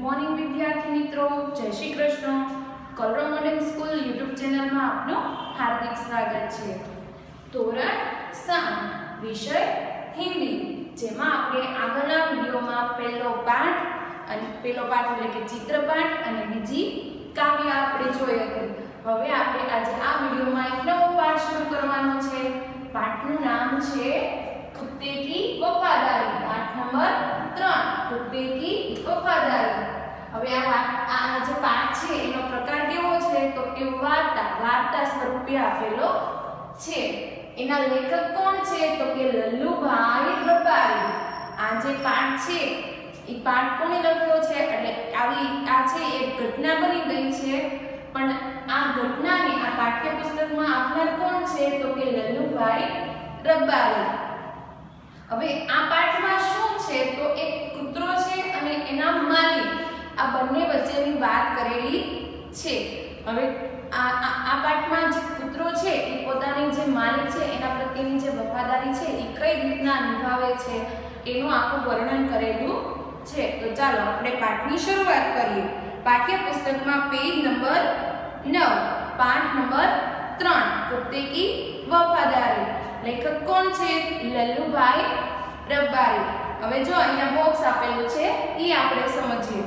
Morning વિદ્યાર્થી મિત્રો, જય Shri Krishna. Kalrav modern school YouTube ચેનલમાં આપનું હાર્દિક સ્વાગત છે. ધોરણ 7 વિષય હિન્દી, જેમાં આપણે આગળના વિડીયોમાં પહેલો પાઠ એટલે કે ચિત્રપાઠ અને બીજી કાવ્ય આપણે જોઈ હતી. હવે આપણે આજે આ વિડીયોમાં એક નવો પાઠ શરૂ કરવાનો છે. પાઠનું નામ છે कुत्ते की वफादारी. पाठ नंबर 3 कुत्ते की वफादारी. હવે આ જે પાઠ છે એનો પ્રકાર કેવો છે તો કે વાર્તા સ્વરૂપે આપેલો છે. એના લેખક કોણ છે તો કે લલ્લુભાઈ રબારી. આ જે પાઠ છે એ પાઠ કોણે લખ્યો છે એટલે આ છે એક ઘટના બની ગઈ છે, પણ આ ઘટનાને આ પાઠ્યપુસ્તકમાં આપનાર કોણ છે તો કે લલ્લુભાઈ રબારી. હવે આ પાઠમાં શું છે તો એક કૂતરો છે અને એના માલિક, આ બંને વચ્ચેની વાત કરેલી છે. હવે આ પાઠમાં જે કૂતરો છે એ પોતાની જે માલિક છે એના પ્રત્યેની જે વફાદારી છે એ કઈ રીતના નિભાવે છે એનું આખું વર્ણન કરેલું છે. તો ચાલો આપણે પાઠની શરૂઆત કરીએ. પાઠ્યપુસ્તકમાં પેજ નંબર 9, પાઠ નંબર 3 कुत्ते की वफादारी. લેખક કોણ છે? લલ્લુભાઈ રબારી. હવે જો અહીંયા બોક્સ આપેલું છે એ આપણે સમજીએ.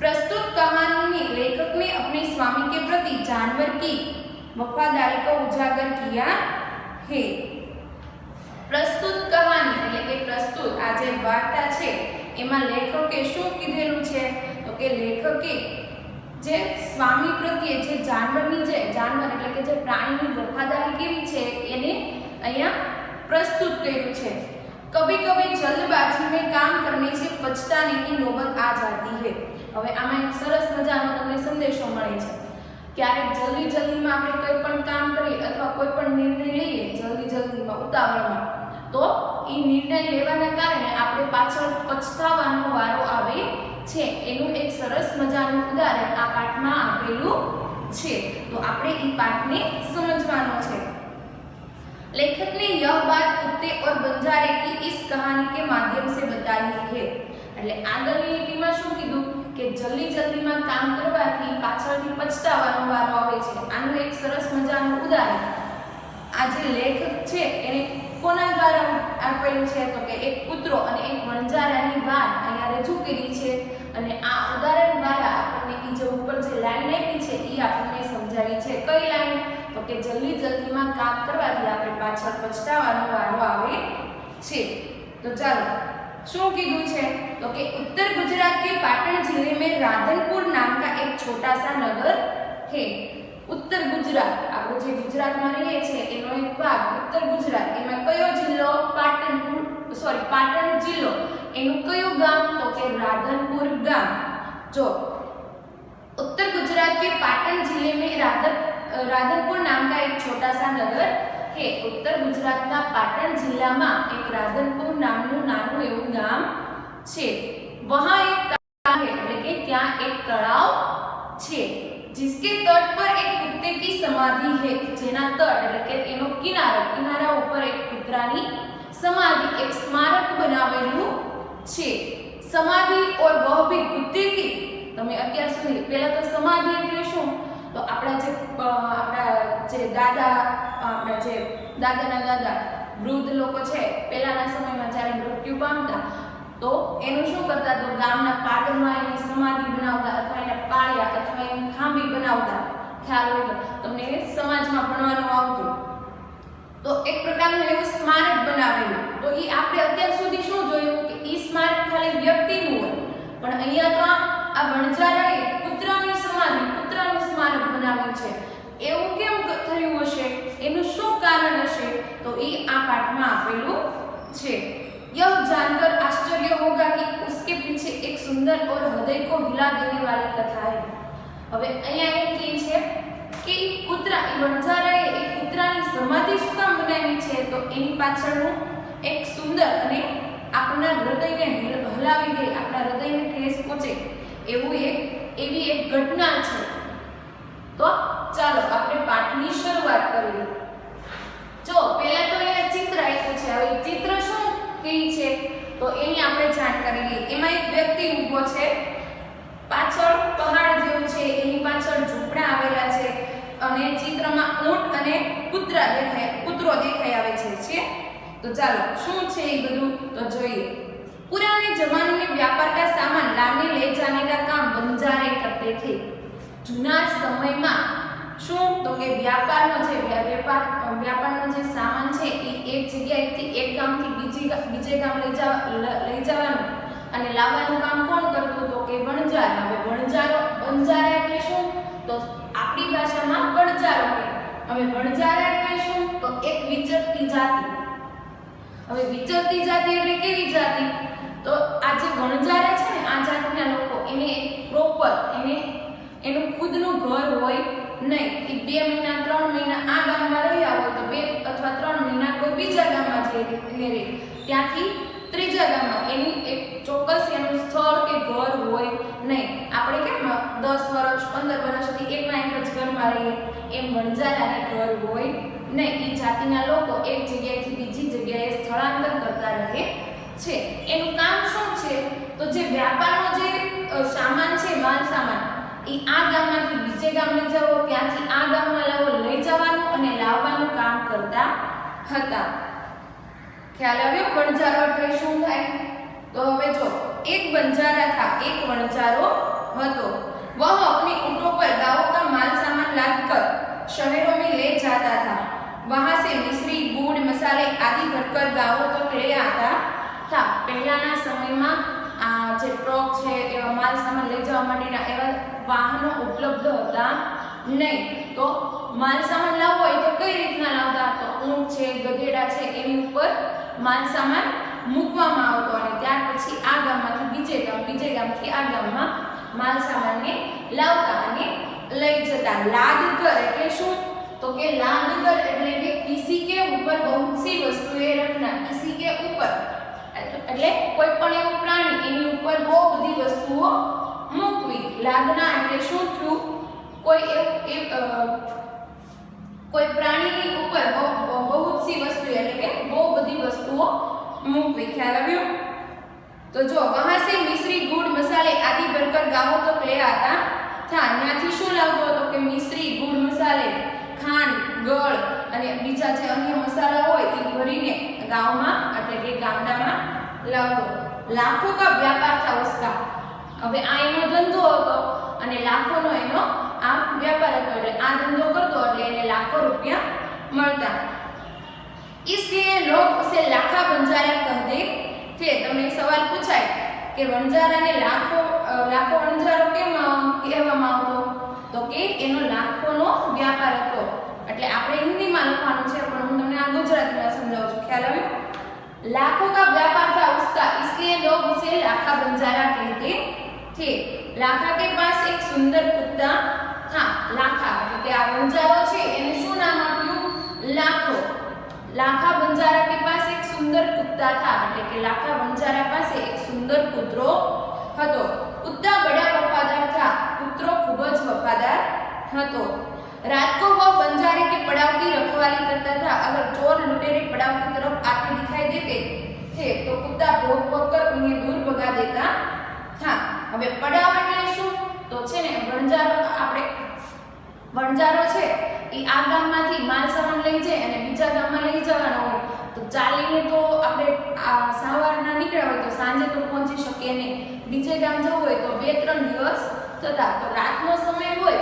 प्रस्तुत कहानी में लेखक ने अपने स्वामी के प्रति जानवर की वफादारी को उजागर किया है. प्रस्तुत कहानी એટલે કે પ્રસ્તુત આ જે વાર્તા છે એમાં લેખકે શું કીધેલું છે તો કે લેખકે જે સ્વામી પ્રત્યે જે જાનવર એટલે કે જે પ્રાણીની વફાદારી કેવી છે એને અહીંયા प्रस्तुत કર્યું છે. कभी कभी जल्दबाजी में काम करने से पछताने की नौबत आ जाती है. હવે આમાં એક સરસ મજાનો તમને સંદેશો મળે છે. ક્યારેક જલ્દીમાં આપણે કોઈ પણ કામ કરીએ અથવા કોઈ પણ નિર્ણય લઈએ જલ્દીમાં ઉતાવળમાં, તો એ નિર્ણય લેવાના કારણે આપણે પાછળ પછતાવાનો વારો આવે છે. એનું એક સરસ મજાનું ઉદાહરણ આ પાઠમાં આપેલું છે. તો આપણે એ પાઠને સમજવાનો છે. लेखक ने यह बात कुत्ते और बंजारे की इस कहानी के माध्यम से बताई है. એટલે આગળની લીટીમાં શું કીધું કે જલ્દીમાં કામ કરવાથી પાછળથી પછતાવાનો વારો આવે છે. આનું એક સરસ મજાનું ઉદાહરણ આ જે લેખક છે એને કોના દ્વારા આપેલું છે તો કે એક કૂતરો અને એક વણજારાની વાત અહીંયા રજૂ કરી છે. અને આ ઉદાહરણ દ્વારા આપણને એ જે ઉપર જે લાઈન આપી છે એ આપણને સમજાવી છે. કઈ લાઈન તો કે જલ્દીમાં કામ કરવાથી આપણે પાછળ પછતાવાનો વારો આવે છે. તો ચાલો શું કીધું છે તો કે उत्तर गुजरात के पाटन जिले में राधनपुर नाम का एक छोटा सा नगर है. उत्तर गुजरात આપણે જે ગુજરાતમાં રહીએ છીએ એનો એક ભાગ ઉત્તર ગુજરાત, એમાં કયો જિલ્લો? પાટણ જિલ્લો. એનું કયું ગામ તો કે રાધનપુર ગામ. જો उत्तर गुजरात के पाटन जिले में राधनपुर नाम का एक छोटा सा नगर है. उत्तर गुजरातना पाटण जिल्लाમાં એક રાધનપુર નામનું નાનું એવું ગામ છે. वहां एक तालाब है એટલે કે ત્યાં એક તળાવ છે. जिसके तट पर एक कुत्ते की समाधि है. જેના તટ એટલે કે એનો કિનારા ઉપર એક કૂતરાની સમાધિ, એક સ્મારક બનાવેલું છે. समाधि और वह भी कुत्ते की. તમે અત્યાર સુધી પહેલા તો સમાધિ એટલે શું તો આપણા જે દાદા વૃદ્ધ લોકો છે પહેલાના સમયમાં જ્યારે મૃત્યુ પામતા તો એનું શું કરતા તો ગામના પાદરમાં એની સમાધિ બનાવતા અથવા એના પાળિયા અથવા એની ખાંભી બનાવતા. ખ્યાલ હોય તો તમને સમાજમાં ભણવાનું આવતું. તો એક પ્રકારનું એવું સ્મારક બનાવેલું. તો એ આપણે અત્યાર સુધી શું જોયું કે એ સ્મારક ખાલી વ્યક્તિનું હોય, પણ અહીંયા તો આ વણજારાએ કૂતરાનું સ્મારક બનાવ્યું છે. એવું કેમ થયું હશે? એનું શું કારણ હશે? તો એ આ પાઠમાં આપેલું છે. यह जानकर आश्चर्य होगा कि उसके पीछे एक सुंदर और हृदय को हिला देने वाली कथा है. હવે અહીંયા એમ કહે છે કે વણજારાએ એક કૂતરાની સમાધિ શું કામ બનાવી છે તો એની પાછળનું એક સુંદર અને આપણા હૃદયને હલાવી દે, આપણા હૃદયને ઠેસ પહોંચે એવી એક ઘટના છે. તો ચાલો આપણે પાઠની શરૂઆત કરીએ. જો પહેલા તો અહીંયા ચિત્ર આપ્યું છે. હવે ચિત્ર શું કહે છે તો એની આપણે જાણકારી લઈએ. એમાં એક વ્યક્તિ ઊભો છે પાછળ પહાડ જેવું છે, એની પાછળ ઝૂંપડા આવેલા છે અને ચિત્રમાં ઊંટ અને કૂતરો દેખાઈ આવે છે તો ચાલો શું છે એ બધું તો જોઈએ। पुराने जमाने में व्यापार का सामान लाने ले जाने का काम बंजारे करते थे। जूना समय में શું તો કે વ્યાપારનો જે સામાન છે એ એક જગ્યાએથી એક ગામથી બીજે ગામ લઈ જવાનું અને લાવવાનું કામ કોણ કરતું તો કે વણજાર। હવે વણજારા એટલે શું તો આપણી ભાષામાં વણજારો કહે। હવે વણજારા એટલે શું તો એક વિચરતી જાતિ। હવે વિચરતી જાતિ એટલે કેવી જાતિ તો આ જે વણજારા છે ને આ જાતિના લોકો એને પ્રોપર એનું ખુદનું ઘર હોય નહીં। એ 2 મહિના 3 મહિના આ ગામમાં રહ્યા હોય તો 2 અથવા 3 મહિના કોઈ બીજા ગામમાં જઈને રહે, ત્યાંથી ત્રીજા ગામમાં એની એક ચોક્કસ એનું સ્થળ કે ઘર હોય નહીં। આપણે કેમ 10 વર્ષ 15 વર્ષથી એકના એક જ ઘરમાં રહીએ એમ વણજારાને ઘર હોય નહીં। એ જાતિના લોકો એક જગ્યાએથી બીજી જગ્યાએ સ્થળાંતર કરતા રહે છે। એનું કામ શું છે તો જે વ્યાપારનો જે સામાન છે માલ સામાન એ આ ગામમાંથી બીજે ગામ લઈ જવો, ત્યાંથી આ ગામમાં લાવો, લઈ જવાનું અને લાવવાનું કામ કરતા હતા। ખ્યાલ આવ્યો વણજારો એટલે શું થાય તો હવે જો એક वणजारो હતો। वह अपने ऊँटों पर गांवों का माल सामान लादकर शहरों में ले जाता था। वहां से मिश्री गुड़ मसाले आदि भरकर गांवों तक ले आता था। પહેલાના સમયમાં આ જે ટ્રક છે એવા માલ સામાન લઈ જવા માટેના એવા વાહનો ઉપલબ્ધ હતા નહીં। તો માલ સામાન લાવવો હોય તો કઈ રીતના લાવતા તો ઊંટ છે, ગધેડા છે એની ઉપર માલ સામાન મૂકવામાં આવતો અને ત્યાર પછી આ ગામમાંથી બીજે ગામથી આ ગામમાં માલ સામાનને લાવતા અને લઈ જતા। लादकर એટલે શું तो के लादकर એટલે કે किसी के ऊपर बहुत सी वस्तुएं रखना। किसी के ऊपर એટલે કોઈ પણ એવું પ્રાણી એની ઉપર બહુ બધી વસ્તુઓ મૂકવી। લાદના એટલે શું થયું કોઈ प्राणीની ઉપર बहुत सी वस्तुएं એટલે કે બહુ બધી વસ્તુઓ મૂકવી। ખ્યાલ આવ્યો તો જો वहां से मिश्री गुड़ मसाले आदि भरकर गांवों तक ले आता था। ત્યાંથી શું લાવતો હતો કે મિશ્રી ગુડ મસાલે ખાંડ ગળ અને બીજા જે અન્ય મસાલા હોય એ ભરીને ગામમાં એટલે કે ગામડામાં લાવતો। લાખો કા વ્યાપાર था उसका। હવે આ એનો ધંધો હતો અને લાખોનો એનો આ વ્યાપાર હતો એટલે આ ધંધો કરતો એટલે એને લાખો રૂપિયા મળતા। इसलिए लोग उसे लाखा बंजारा कहते थे। તમને સવાલ પૂછાય કે વણજારાને લાખો વણજારો કેમ કહેવામાં આવતો તો કે એનો લાખોનો વ્યાપાર હતો। એટલે આપણે હિન્દીમાં લખવાનું છે પણ હું તમને આ ગુજરાતીમાં સમજાવું છું। ખ્યાલ આવ્યો लाखों का व्यापार था उसका इसलिए लोग उसे लाखा बंजारा कहते थे। लाखा के पास एक सुंदर कुत्ता था। लाखा એટલે કે આ વણજારો છે એને શું નામ આપ્યું લાખો। लाखा बंजारा के पास एक सुंदर कुत्ता था એટલે કે લાખા બંજારા પાસે એક સુંદર કૂતરો હતો। कुत्ता बड़ा वफादार था। કૂતરો ખૂબ જ વફાદાર હતો। रात को वह बंजारे के पड़ाव की रखवाली करता था। अगर चोर लुटेरे पड़ाव की तरफ आते दिखाई देते थे तो कुत्ता भौंक कर उन्हें दूर भगा देता था। હવે પડાવ એટલે શું તો છે ને વણજારો છે એ આ ગામમાંથી માલ સામાન લઈ જાય અને બીજા ગામમાં લઈ જવાનો હોય તો ચાલીને તો આપણે આ સવારના નીકળ્યા હોય તો સાંજે તો પહોંચી શકીએ નહીં। બીજે ગામ જવું હોય તો 2-3 દિવસ થતા। તો રાતનો સમય હોય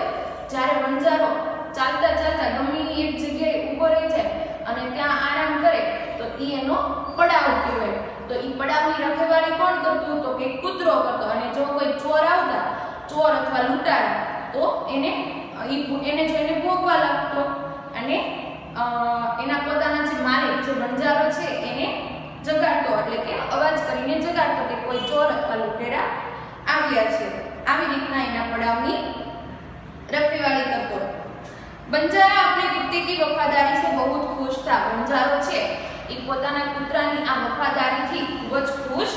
જ્યારે વણજારો ચાલતા ગમે એક જગ્યાએ ઊભો રહી જાય અને ત્યાં આરામ કરે તો એ એનો પડાવ કહેવાય। તો એ પડાવની રખેવાળી કોણ કરતું તો કે કૂતરો કરતો અને જો કોઈ ચોર અથવા લૂંટારા તો એને જોઈને ભોગવા લાગતો અને એના પોતાના જે માલિક જે વણજારો છે એને જગાડતો એટલે કે અવાજ કરીને જગાડતો કે કોઈ ચોર અથવા લૂંટેરા આવ્યા છે। આવી રીતના એના પડાવની रखवाली करतो। बंजारा अपने कुत्ते की वफादारी से बहुत खुश था। बंजारो छे એ પોતાના કૂતરાની આ વફાદારીથી ખૂબ જ ખુશ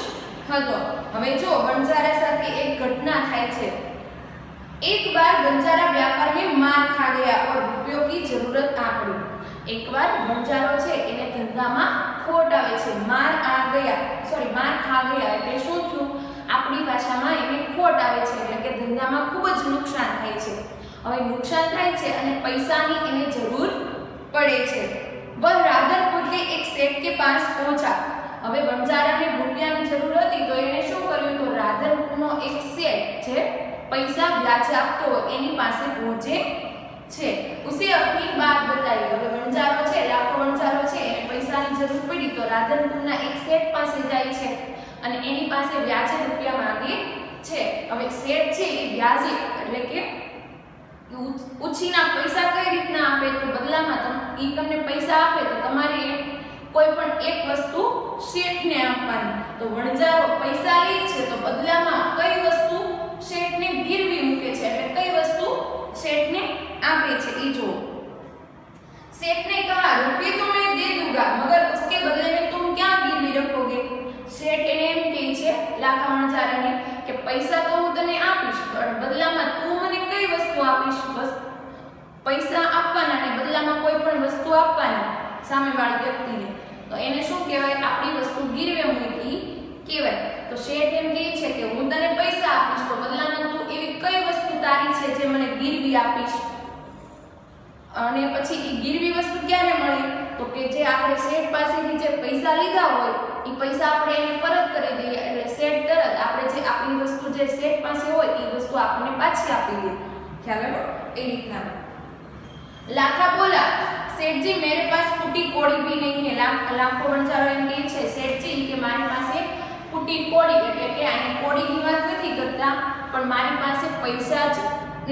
હતો। હવે જો બંજારા સાથે એક ઘટના થાય છે। एक बार बंजारा व्यापार में मार खा गया और रुपयों की जरूरत आ पड़ी। एक बार बंजारो छे એને ધંધામાં ખોટ આવે છે। માર ખા ગયા એટલે શું થયું આપણી ભાષામાં એને ખોટ આવે છે એટલે કે હવે નુકસાન થાય છે અને પૈસાની એને જરૂર પડે છે। वह राधनपुर के एक सेठ के पास पहुंचा। હવે બંજારાને રૂપિયાની જરૂર હતી તો એને શું કર્યું તો રાધનપુરનો એક શેઠ છે પૈસા વ્યાજે આપતો હોય એની પાસે પહોંચે છે। ઉસે अपनी बात बताई। હવે બંજારો છે લાખો બંજારો છે એને પૈસાની જરૂર પડી તો રાધનપુરના એક શેઠ પાસે જાય છે અને એની પાસે વ્યાજે રૂપિયા માંગે છે। હવે શેઠ છે એ વ્યાજે એટલે કે ઉછીના પૈસા કઈ રીતના આપે તો બદલામાં તમને પૈસા આપે તો તમારે કોઈ પણ એક વસ્તુ શેઠને આપવાની। તો વણજારો પૈસા લે છે તો બદલામાં કઈ વસ્તુ શેઠને ગીરવી મૂકે છે એટલે કઈ વસ્તુ શેઠને આપે છે એ જો। सेठ ने कहा रुपये तो मैं दे दूंगा मगर उसके बदले में तुम क्या गिरवी रखोगे। सेठ એને એમ કહે છે લાખા વણજારાને કે પૈસા તો હું તને આપીશ પણ બદલામાં તું મને કઈ વસ્તુ આપીશ। બસ પૈસા આપવાના ને બદલામાં કોઈ પણ વસ્તુ આપવાની સામેવાળી વ્યક્તિને તો એને શું કહેવાય આપણી વસ્તુ ગીરવે મૂકી કહેવાય। તો શેઠ એમ કહે છે કે હું તને પૈસા આપીશ તો બદલામાં તું એવી કઈ વસ્તુ તારી છે જે મને ગીરવી આપીશ। અને પછી એ ગીરવી વસ્તુ ક્યારે મળે તો કે જે આપણે શેઠ પાસેથી જે પૈસા લીધા હોય એ પૈસા આપણે એને પરત કરી દઈએ એટલે શેઠ તરત આપણે જે આપણી વસ્તુ જે શેઠ પાસે હોય એ વસ્તુ આપણને પાછી આપી દે। ખ્યાલ આવ્યો એ રીતના। लाखा बोला सेठ जी मेरे पास फूटी कोड़ी भी नहीं है। लाखो वणजारो एम કહે છે શેઠ जी કે મારી પાસે ફૂટી કોડી એટલે કે આ કોડીની વાત નથી કરતા પણ મારી પાસે પૈસા જ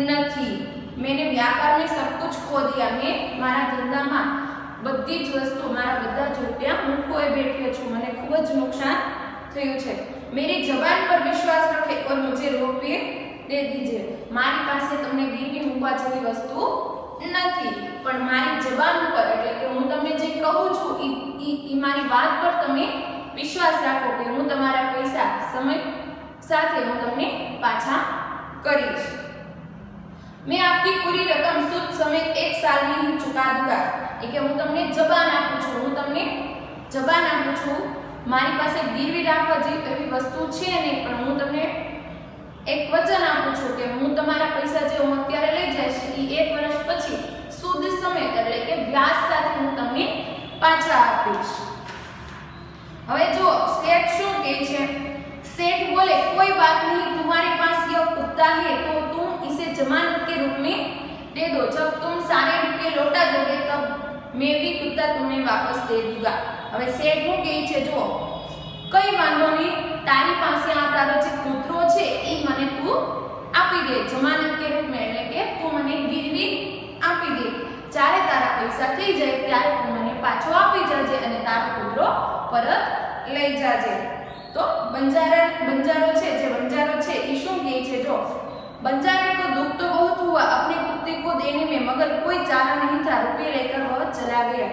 નથી। मैंने व्यापार में सब कुछ खो दिया। मैं मारा धंधाમાં બધી જ વસ્તુ મારા બધા જ રૂપિયા હું ખોઈ બેઠ્યો છું મને ખૂબ જ નુકસાન થયું છે। मेरी जबान पर विश्वास रखे और मुझे रुपये दे दीजिए। મારી પાસે તમને ગીરવી મૂકવા જેવી વસ્તુ નથી પણ મારી જબાન ઉપર એટલે કે હું તમને જે કહું છું ઈ મારી વાત પર તમે વિશ્વાસ રાખો કે હું તમારા પૈસા સમય સાથે હું તમને પાછા કરીશ। मैं आपकी पूरी रकम सूद समेत 1 साल में ही चुका दूंगा। એ કે હું તમને જબાન આપું છું મારી પાસે ગીરવી રાખવા જેવી વસ્તુ છે નહીં પણ હું તમને એક વચન આપું છું કે હું તમારા પૈસા જે હું અત્યારે લઈ જઈશ એ 1 વર્ષ પછી सूद समेत એટલે કે વ્યાજ સાથે હું તમને પાછા આપીશ। હવે જો શેઠ શું કહે છે सेठ बोले कोई बात नहीं तुम्हारे पास यह कुत्ता है तो तुम इसे जमानत के रूप में दे दो। जब तुम सारे रुपये लौटा दोगे तब मैं भी कुत्ता तुम्हें वापस दे दूंगा। હવે શેઠ શું કહે છે જો કઈ વાંધો નહીં તારી પાસે આ તારો જે કૂતરો છે એ મને તું આપી દે જમાનત કે રૂપ में એટલે કે તું મને ગીરવી આપી દે જ્યારે તારા પૈસા થઈ જાય ત્યારે તું મને પાછો આપી જાજે અને તારો કૂતરો પરત લઈ જાજે। तो बंजारो छे जे बंजारो छे ई शुं कहे छे जो बंजारे को दुख तो बहुत हुआ अपने कुत्ते को देने में मगर कोई चारा नहीं था रुपये लेकर वह चला गया।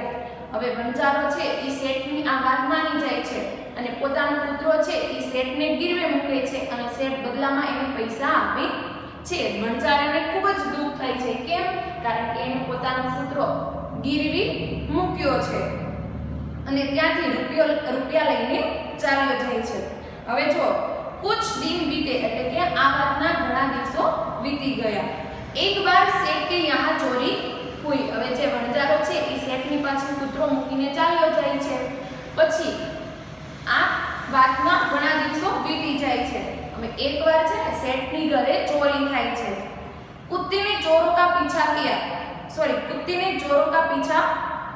હવે બંજારો છે ઈ શેઠની આ વાત માની જાય છે અને પોતાનો કૂતરો છે ઈ શેઠને ગીરવે મૂકે છે અને શેઠ બદલામાં એને પૈસા આપે છે। બંજારાને ખૂબ જ દુઃખ થાય છે કેમ કારણ કે એને પોતાનો કૂતરો ગીરવી મૂક્યો છે અને ત્યાંથી રૂપિયા લઈને ચાલ્યો જાય છે। હવે જો कुछ दिन बीते એટલે કે આ વાતના ઘણા દિવસો વીતી ગયા। एक बार सेठ के यहाँ चोरी हुई। હવે જે વણજારો છે એ શેઠની પાછળ કૂતરો મૂકીને ચાલ્યો જાય છે પછી આ વાતના ઘણા દિવસો વીતી જાય છે। હવે એકવાર છે ને શેઠની ઘરે ચોરી થાય છે। कुत्ते ने चोरों का पीछा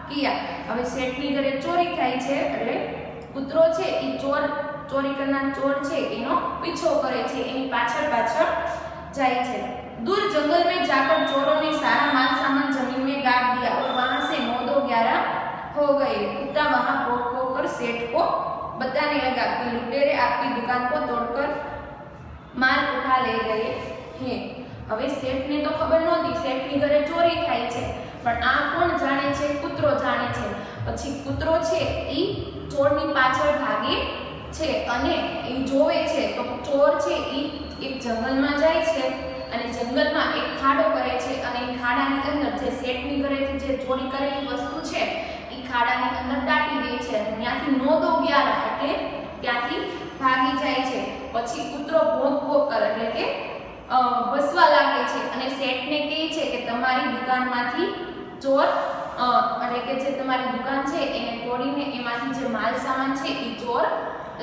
किया। હવે શેઠની ઘરે ચોરી થાય છે એટલે કૂતરો છે એ ચોરી કરનાર ચોર છે એનો પીછો કરે છે એની પાછળ જાય છે। दूर जंगल में जाकर चोरों ने सारा माल सामान जमीन में गाड़ दिया और वहां से 9-11 हो गए। कुत्ता वहां पोक कर सेठ को बताने लगा कि लुटेरे आपकी दुकान को तोड़कर माल उठा ले गए हैं। હવે શેઠને તો ખબર નહોતી શેઠની ઘરે ચોરી થાય છે પણ આ કોણ જાણે છે કૂતરો જાણે છે। પછી કૂતરો છે એ ચોરની પાછળ ભાગે છે અને એ જોવે છે તો ચોર છે એ એક જંગલમાં જાય છે અને જંગલમાં એક ખાડો કરે છે અને એ ખાડાની અંદર જે શેઠની ઘરેથી જે ચોરી કરેલી વસ્તુ છે એ ખાડાની અંદર દાટી દે છે અને ત્યાંથી 9-11 એટલે ત્યાંથી ભાગી જાય છે। પછી કૂતરો ભોંક ભોંક કરે એટલે કે બસવા લાગે છે અને શેઠને કહે છે કે તમારી દુકાનમાંથી ચોર એટલે કે જે તમારી દુકાન છે એને તોડીને એમાંથી જે માલ સામાન છે એ ચોર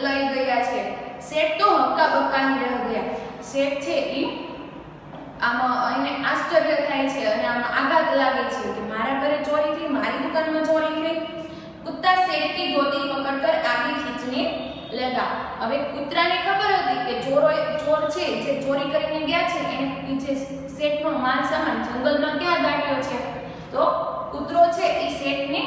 લઈ ગયા છે. શેઠ તો હક્કા બક્કા રહી ગયા. શેઠ છે એ આમાં એને આશ્ચર્ય થાય છે અને આમાં આઘાત લાગે છે કે મારા ઘરે ચોરી થઈ, મારી દુકાનમાં ચોરી થઈ. कुत्ता शेर की धोती पकड़कर आगे खींचने लगा. હવે કૂતરાને ખબર હતી કે ચોર છે જે ચોરી કરીને ગયા છે એને પીછે શેઠનો માલ સામાન જંગલમાં ક્યાં દાટ્યો છે. તો કૂતરો છે એ શેઠને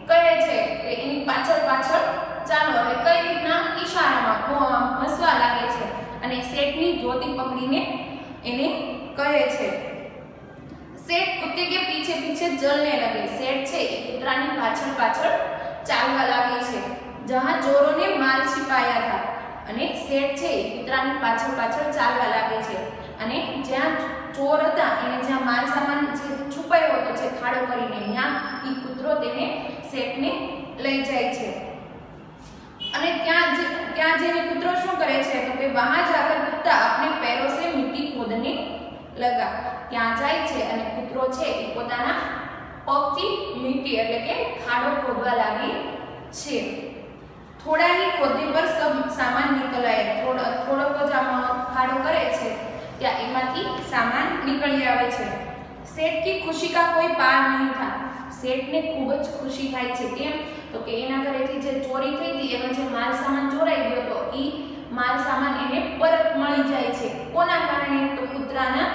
કહે છે કે એની પાછળ પાછળ ચાલો. હવે કઈ રીતના ઈશારામાં હસવા લાગે છે અને શેઠની ધોતી પકડીને એને કહે છે. सेठ कुत्ते के पीछे पीछे चलने लगे. सेठ છે એ કૂતરાની પાછળ પાછળ ચાલવા લાગે છે જહાં ચોરોं ने माल छिपाया था. અને સેઠ છે એ કૂતરાની પાછળ પાછળ ચાલવા લાગે છે અને જ્યાં ચોર હતા એને જ્યાં માલ સામાન જે છુપાયો હતો જે ખાડો કરીને ત્યાં એ કૂતરો તેને શેઠને લઈ જાય છે. અને ત્યાં જઈને કૂતરો શું કરે છે તો કે વહાં જાકર કુત્તા अपने पैरों से मिट्टी खोदने लगा. ત્યાં જાય છે અને કૂતરો છે એ પોતાના પગથી મીટી એટલે કે ખાડો ખોદવા લાગે છે. થોડા ही खोदने पर सब सामान निकल आया. થોડોક જ આમાં ખાડો કરે છે ત્યાં એમાંથી સામાન નીકળી આવે છે. શેઠ की खुशी का कोई पार नहीं था. શેઠને ખૂબ જ ખુશી થાય છે. કેમ તો કે એના ઘરેથી જે ચોરી થઈ હતી એનો જે માલ સામાન ચોરાઈ ગયો હતો એ માલ સામાન એને પરત મળી જાય છે. કોના કારણે તો કૂતરાના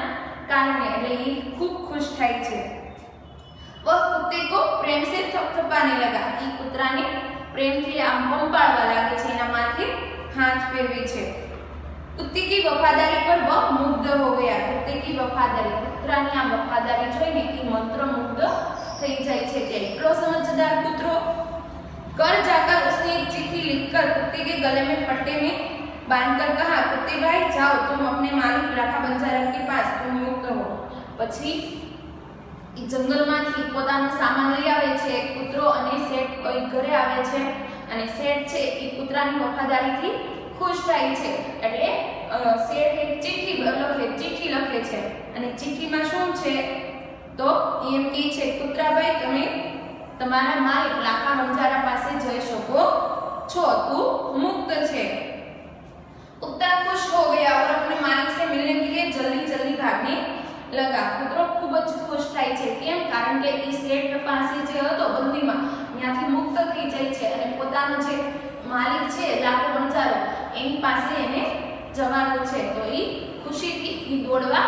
કારણે. એટલે એ ખૂબ ખુશ થાય છે. वह कुत्ते को प्रेम से थपथपाने लगा. એ કૂતરાને પ્રેમથી આમ પંપાળવા લાગે છે, એના માથે હાથ ફેરવે છે. कुत्ते की वफादारी पर वह मुग्ध हो गया. कुत्ते की वफादारी, કૂતરાની આ વફાદારી જોઈને એ મંત્રમુગ્ધ થઈ જાય છે કે એટલો સમજદાર કૂતરો. घर जाकर उसने एक चिट्ठी लिखकर कुत्ते के गले में पट्टे में बांधकर कहा, कुत्ते भाई जाओ तुम अपने मालिक राखा बंजारा के पास, तुम मुक्त हो. પછી એ જંગલમાંથી પોતાનો સામાન લઈ આવે છે કૂતરો અને શેઠ ઘરે આવે છે અને શેઠ છે એ કૂતરાની વફાદારીથી ખુશ થાય છે. એટલે શેઠ એક ચિઠ્ઠી લખે છે અને ચિઠ્ઠીમાં શું છે તો એમ કહે છે કૂતરાભાઈ તમે તમારા માલિક લાખા બંજારા પાસે જઈ શકો છો, તું મુક્ત છે. कुत्ता खुश हो गया और अपने मालिक से मिलने के लिए जल्दी जल्दी भागने लगा. કૂતરો ખૂબ જ ખુશ થાય છે. કેમ? કારણ કે એ શેઠ પાસે જે હતો બંદીમાં ત્યાંથી મુક્ત થઈ જાય છે અને પોતાનો જે માલિક છે લાખો બંજારો એની પાસે એને જવાનું છે. તો એ ખુશીથી એ દોડવા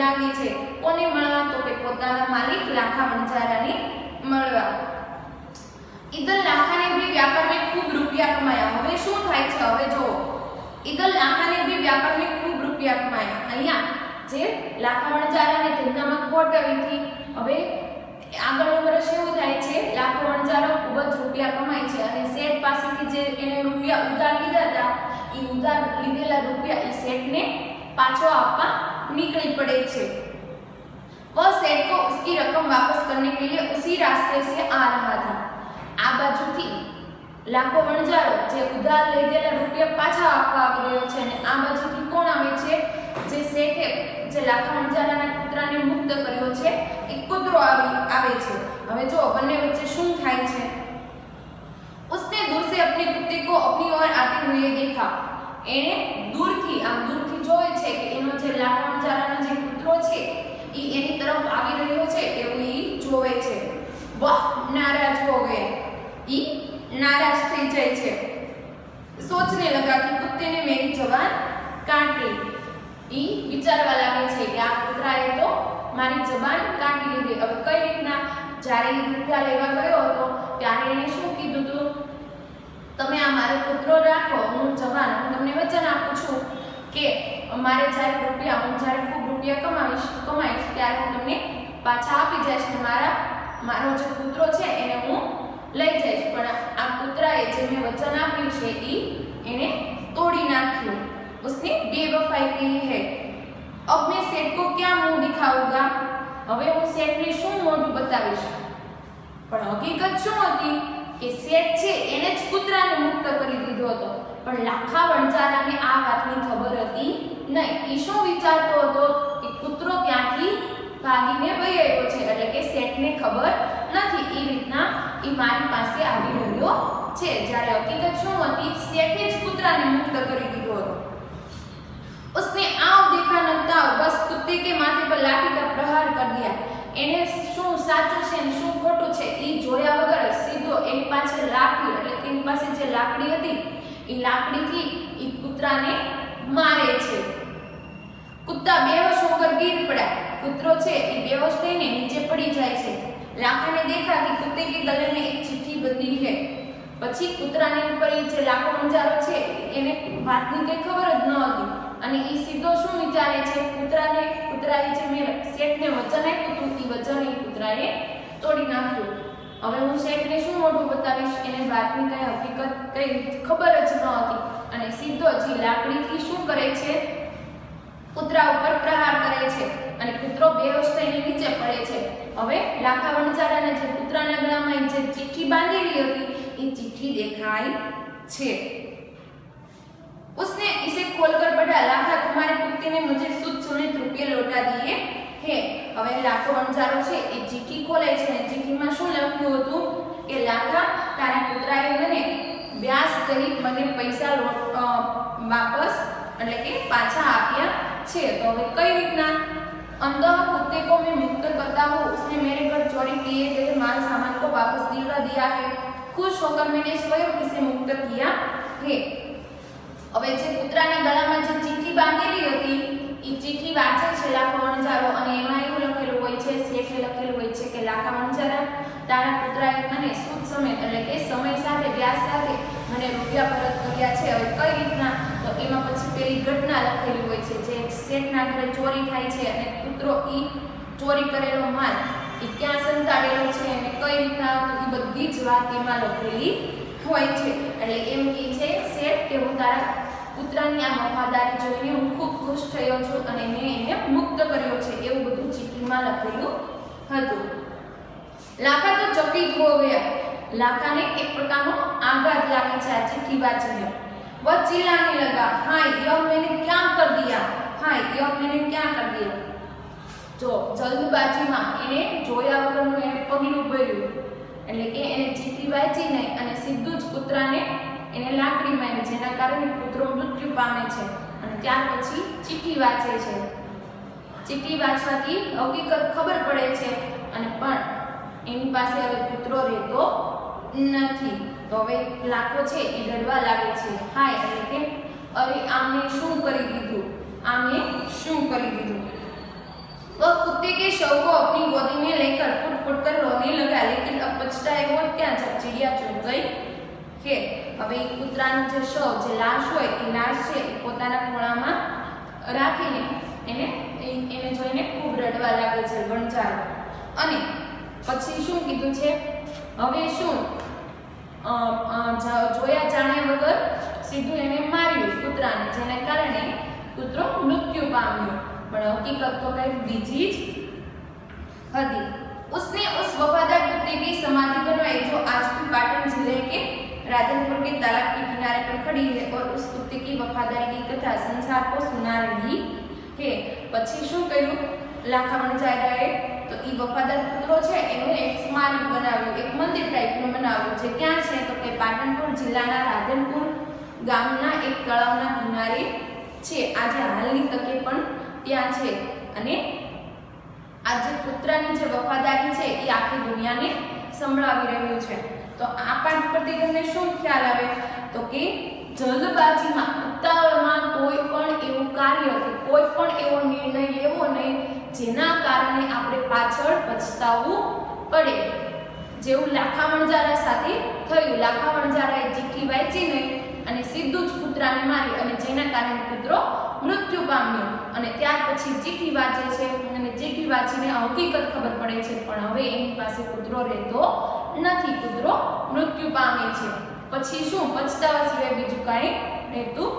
લાગે છે. કોને મળવા? તો કે પોતાના માલિક લાખા બંજારાને મળવા. ઈદલ લાખા ने भी व्यापार में खूब रुपया कमाया. હવે શું થાય છે? હવે જો ઈદલ લાખા ने भी व्यापार में खूब रुपया कमाया. અહીંયા જે લાખા વણજારાને ધંધામાં ખોટ આવી હતી, હવે આગળનું વર્ષ એવું થાય છે લાખો વણજારો ખૂબ જ રૂપિયા કમાય છે અને શેઠ પાસેથી જે એને રૂપિયા ઉધાર લીધા હતા એ ઉધાર લીધેલા રૂપિયા એ શેઠને પાછો આપવા નીકળી પડે છે. वह सेठ को उसकी रकम वापस करने के लिए उसी रास्ते से आ रहा था. આ બાજુથી લાખો વણજારો જે ઉધાર લીધેલા રૂપિયા પાછા આપવા આવી રહ્યો છે અને આ બાજુથી કોણ આવે છે? જે શેઠે જે લાખા વણજારાના કૂતરાને મુક્ત કર્યો છે એ કૂતરો આવે છે. હવે જો બંને વચ્ચે શું થાય છે? उसने दूर से अपने कुत्ते को अपनी ओर आते हुए देखा. એને દૂરથી જોવે છે કે એનો જે લાખા વણજારાનો જે કૂતરો છે એ એની તરફ આવી રહ્યો છે એવું એ જોવે છે. वह नाराज हो गया. ई नाराज થઈ જાય છે. सोचने लगा कि कुत्ते ने मेरी जबान काट ली. ई વિચારવા લાગે છે કે આ કૂતરાએ તો મારી જબાન કાઢી લીધી. હવે કઈ રીતના? જ્યારે એ રૂપિયા લેવા ગયો હતો ત્યારે એને શું કીધું હતું? તમે આ મારો કૂતરો રાખો, હું જવાન, હું તમને વચન આપું છું કે મારે જ્યારે રૂપિયા હું જ્યારે ખૂબ રૂપિયા કમાઈશ ત્યારે હું તમને પાછા આપી જઈશ ને મારો જે કૂતરો છે એને હું લઈ જઈશ. પણ આ કૂતરાએ જે મેં વચન આપ્યું છે એને તોડી નાખ્યું. उसने बेवफाई की है. अब मैं सेठ को क्या मुंह दिखाऊंगा? હવે હું શેઠને શું મોઢું બતાવીશ? પણ હકીકત શું હતી કે શેઠ છે એને જ કૂતરાને મુક્ત કરી દીધો હતો પણ લાખા વણજારાને આ વાતની ખબર હતી નહીં. એ શું વિચારતો હતો ભાગીને વહી આવ્યો છે, એટલે કે શેઠને ખબર નથી. એ રીતના એ મારી પાસે આવી રહ્યો છે. જ્યારે હકીકત શું હતી, શેઠે જ કૂતરાને મુક્ત કરી દીધો હતો. उसने आओ देखा न ताओ बस कुत्ते के माथे पर लाठी का प्रहार कर दिया. એને શું સાચું છે ને શું ખોટું છે એ જોયા વગર સીધો એની પાસે લાકડી, એટલે કે એની પાસે જે લાકડી હતી એ લાકડીથી એ કૂતરાને મારે છે. કુત્તા બેહોશ હોकर गिर पड़ा. કૂતરો છે એ બેહોશ થઈને નીચે પડી જાય છે. लाखा ने देखा कि कुत्ते के गले में एक चिट्ठी बंधी है. પછી કૂતરાની ઉપર જે લાખો વંજારો છે એને વાતની કઈ ખબર જ ન હતી અને એ સીધો શું વિચારે છે, કૂતરાએ જે મેં શેઠને વચન આપ્યું હતું એ વચન એ કૂતરાએ તોડી નાખ્યું. હવે હું શેઠને શું મોઢું બતાવીશ, એને વાતની કઈ હકીકત કઈ ખબર જ ન હતી અને સીધો જ લાકડીથી શું કરે છે, કૂતરા ઉપર પ્રહાર કરે છે અને કૂતરો બેહોશ થઈને નીચે પડે છે. હવે લાખા વણજારાને જે કૂતરાના ગળામાં જે ચિઠ્ઠી બાંધેલી હતી એ ચિઠ્ઠી દેખાય છે. उसने इसे खोलकर पढ़ा. लाखा तुम्हारे कुत्ते ने मुझे शुद्ध समेत रुपये लौटा दिए है. હવે લાખો વણજારો છે એ ચિઠ્ઠી ખોલે છે અને ચિઠ્ઠીમાં શું લખ્યું હતું કે લાખા તારા કૂતરાએ મને વ્યાજ સહિત મને પૈસા વાપસ એટલે કે પાછા આપ્યા છે. તો હવે કઈ રીતના, अंतः कुत्ते को मैं मुक्त करता हूँ. उसने मेरे घर चोरी किए गए माल सामान को वापस दिलवा दिया है. खुश होकर मैंने स्वयं इसे मुक्त किया है. હવે જે કૂતરાના ગળામાં જે ચિઠ્ઠી બાંધેલી હતી એ ચિઠ્ઠી વાંચે છે લાખા વણજારો અને એમાં એવું લખેલું હોય છે, શેઠે લખેલું હોય છે કે લાખા વણજારા તારા કૂતરાએ મને શુદ્ધ સમય એટલે કે સમય સાથે વ્યાજ સાથે મને રૂપિયા પરત કર્યા છે. હવે કઈ રીતના, તો એમાં પછી પેલી ઘટના લખેલી હોય છે જે શેઠના ઘરે ચોરી થાય છે અને કૂતરો એ ચોરી કરેલો માલ એ ક્યાં સંતાડેલો છે અને કઈ રીતના એ બધી જ વાત એમાં લખેલી હોય છે. એટલે એમ કહે છે શેઠ કે હું તારા કૂતરાની આ વફાદારી જોઈને હું ખૂબ ખુશ થયો છું અને મેં એને મુક્ત કર્યો છે, એવું બધું ચિઠ્ઠીમાં લખેલું હતું. લાખા તો ચકિત હો ગયા. લાખાને એક પ્રકારનો આઘાત લાગે છે આ ચિઠ્ઠી વાંચીને. वह चिल्लाने लगा, हाय यह मैंने क्या कर दिया, हाय यह मैंने क्या कर दिया. જો જલ્દબાજીમાં એને જોયા વગરનું એને પગલું ભર્યું, એટલે કે એને ચિઠ્ઠી વાંચી નહીં અને સીધું જ કૂતરાને એને લાકડી મારી, જેના કારણે કૂતરો મૃત્યુ પામે છે. અને ત્યાર પછી ચિઠ્ઠી વાંચે છે. ચિઠ્ઠી વાંચવાથી હકીકત ખબર પડે છે અને પણ એની પાસે હવે કૂતરો રહેતો નથી. તો હવે લાખો છે એ રડવા લાગે છે. હાય એટલે કે અરે આમને શું કરી દીધું, આમને શું કરી દીધું. वह कुत्ते के शव को अपनी गोदी में लेकर फुट फुट कर रोने लगा, लेकिन अब पछताए वो क्या जब चिड़िया चुग गई है. હવે કૂતરાનું જે શવ, જે લાશ હોય એ લાશ છે એ પોતાના ખોળામાં રાખીને એને જોઈને ખૂબ રડવા લાગે છે વણજારો. અને પછી શું કીધું છે, હવે શું જોયા જાણ્યા વગર સીધું એને માર્યું કૂતરાને, જેના કારણે કૂતરો મૃત્યુ પામ્યો. पर हकीकत तो कहीं बीजी हदी. उसने उस वफादार कुत्ते की समाधि बनवाई जो आज भी पाटन जिले के राधनपुर के तालाब के किनारे पर खड़ी है और उस कुत्ते की वफादारी की कथा संसार को सुना रही है. પછી શું કર્યું લાખા વણજારાએ, તો એ વફાદાર કૂતરો છે એનું એક સ્મારક બનાવ્યું, એક મંદિર ટાઈપનું બનાવ્યું, જે ક્યાં છે તો કે પાટણપુર જિલ્લાના રાધનપુર ગામના એક તળાવના કિનારે છે. આજે હાલની તકે પણ ત્યાં છે અને આ જે કૂતરાની જે વફાદારી છે એ આખી દુનિયાને સંભળાવી રહ્યું છે. તો આ પાઠ પરથી તમને શું ખ્યાલ આવે, તો કે જલ્દબાજીમાં, ઉતાવળમાં કોઈ પણ એવું કાર્ય કે કોઈ પણ એવો નિર્ણય લેવો નહીં જેના કારણે આપણે પાછળ પછતાવવું પડે. જેવું લાખા વણજારા સાથે થયું. લાખા વણજારાએ ચિઠ્ઠી વાંચી નહીં અને સીધું જ કૂતરાને મારી અને જેના કારણે કૂતરો મૃત્યુ પામ્યો. અને ત્યાર પછી ચિઠ્ઠી વાંચે છે અને ચિઠ્ઠી વાંચીને હકીકત ખબર પડે છે, પણ હવે એની પાસે કૂતરો રહેતો નથી, કૂતરો મૃત્યુ પામે છે. પછી શું, પછતાવા સિવાય બીજું કાંઈ રહેતું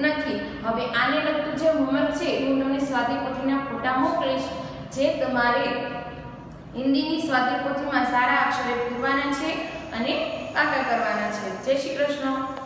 નથી. હવે આને લગતું જે હોમવર્ક છે એ હું તમને સ્વાધ્યાય પોથીના ફોટા મોકલીશ, જે તમારે હિન્દીની સ્વાધ્યાય પોથીમાં સારા અક્ષરે પૂરવાના છે અને પાકા કરવાના છે. જય શ્રી કૃષ્ણ.